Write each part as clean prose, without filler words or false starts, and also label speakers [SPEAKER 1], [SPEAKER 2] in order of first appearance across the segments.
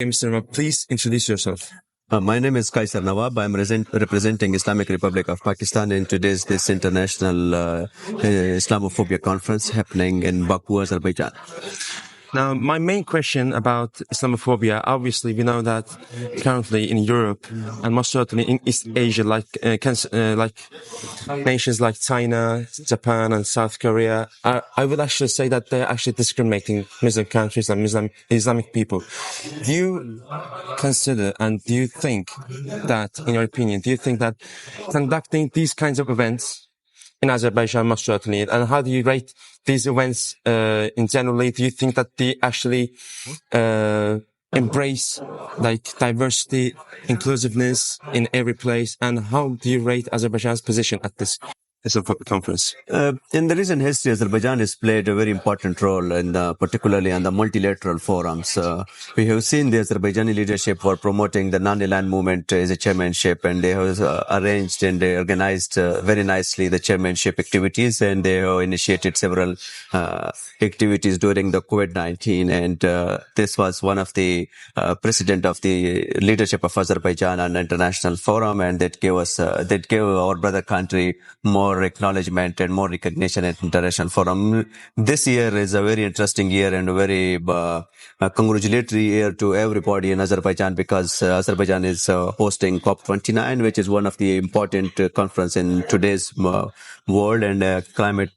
[SPEAKER 1] Mr. Nawab, please introduce yourself.
[SPEAKER 2] My name is Kaisar Nawab. I'm representing Islamic Republic of Pakistan in today's this international Islamophobia conference happening in Baku, Azerbaijan.
[SPEAKER 1] Now, my main question about Islamophobia, obviously we know that currently in Europe and most certainly in East Asia, like nations like China, Japan and South Korea, I would actually say that they're actually discriminating Muslim countries and Islamic people. Do you consider and do you think that, in your opinion, do you think that conducting these kinds of events in Azerbaijan, most certainly, and how do you rate these events in generally? Do you think that they actually embrace like diversity, inclusiveness in every place? And how do you rate Azerbaijan's position at this conference?
[SPEAKER 2] In the recent history, Azerbaijan has played a very important role in particularly on the multilateral forums. We have seen the Azerbaijani leadership for promoting the non-aligned movement as a chairmanship, and they have arranged and they organized very nicely the chairmanship activities, and they have initiated several activities during the COVID-19. And this was one of the president of the leadership of Azerbaijan on international forum, and that gave our brother country more acknowledgement and more recognition at international forum. This year is a very interesting year and a very congratulatory year to everybody in Azerbaijan, because Azerbaijan is hosting COP29, which is one of the important conference in today's world, and climate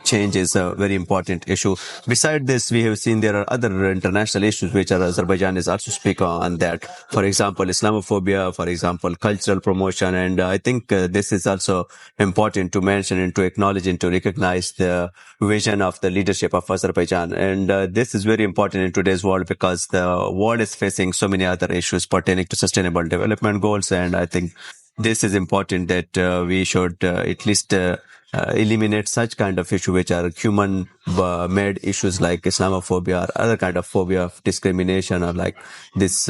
[SPEAKER 2] change is a very important issue. Beside this, we have seen there are other international issues which Azerbaijan is also speaking on that. For example, Islamophobia, for example, cultural promotion, and I think this is also important to mention and to acknowledge and to recognize the vision of the leadership of Azerbaijan. And this is very important in today's world, because the world is facing so many other issues pertaining to sustainable development goals. And I think this is important that we should at least eliminate such kind of issue which are human made issues like Islamophobia or other kind of phobia of discrimination, or like this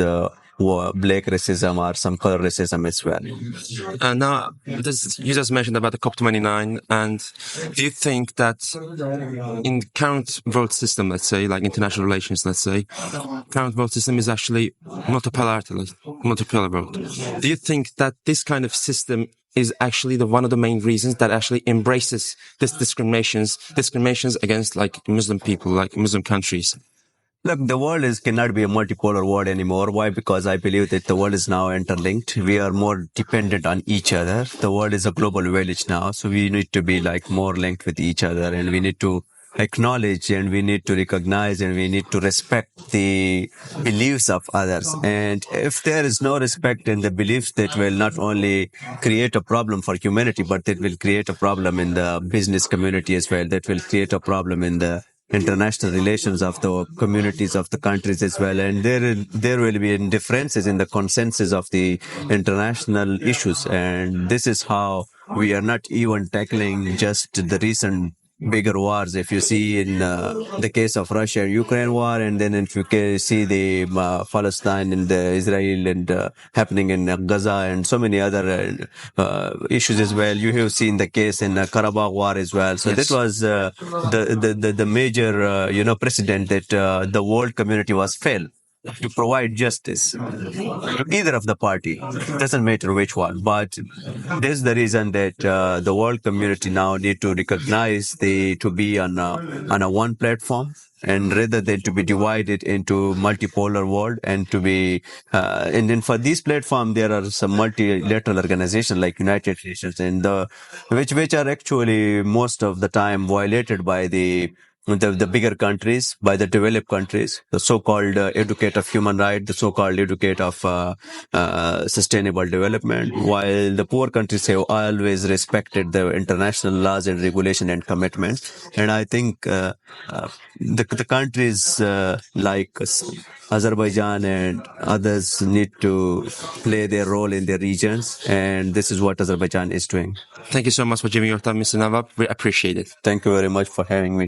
[SPEAKER 2] black racism or some color racism as well.
[SPEAKER 1] Now, you just mentioned about the COP29, and do you think that in current world system, let's say, like international relations, let's say, current world system is actually multipolar world. Do you think that this kind of system is actually one of the main reasons that actually embraces this discriminations against like Muslim people, like Muslim countries?
[SPEAKER 2] Look, the world cannot be a multipolar world anymore. Why? Because I believe that the world is now interlinked. We are more dependent on each other. The world is a global village now, so we need to be like more linked with each other, and we need to acknowledge and we need to recognize and we need to respect the beliefs of others. And if there is no respect in the beliefs, that will not only create a problem for humanity, but it will create a problem in the business community as well. That will create a problem in the international relations of the communities of the countries as well. And there will be differences in the consensus of the international issues. And this is how we are not even tackling just the recent bigger wars. If you see in the case of Russia-Ukraine war, and then if you see the Palestine and the Israel and happening in Gaza and so many other issues as well. You have seen the case in Karabakh war as well. So
[SPEAKER 1] Yes.
[SPEAKER 2] that was the major precedent that the world community was failed to provide justice to either of the party. Doesn't matter which one, but this is the reason that the world community now need to recognize to be on a one platform, and rather than to be divided into multipolar world, and to be and then for this platform there are some multilateral organizations like United Nations, and which are actually most of the time violated by the bigger countries, by the developed countries, the so-called advocate of human rights, the so-called advocate of sustainable development, while the poor countries have always respected the international laws and regulation and commitments. And I think the countries like Azerbaijan and others need to play their role in their regions, and this is what Azerbaijan is doing.
[SPEAKER 1] Thank you so much for giving your time, Mr. Nawab. We appreciate it.
[SPEAKER 2] Thank you very much for having me.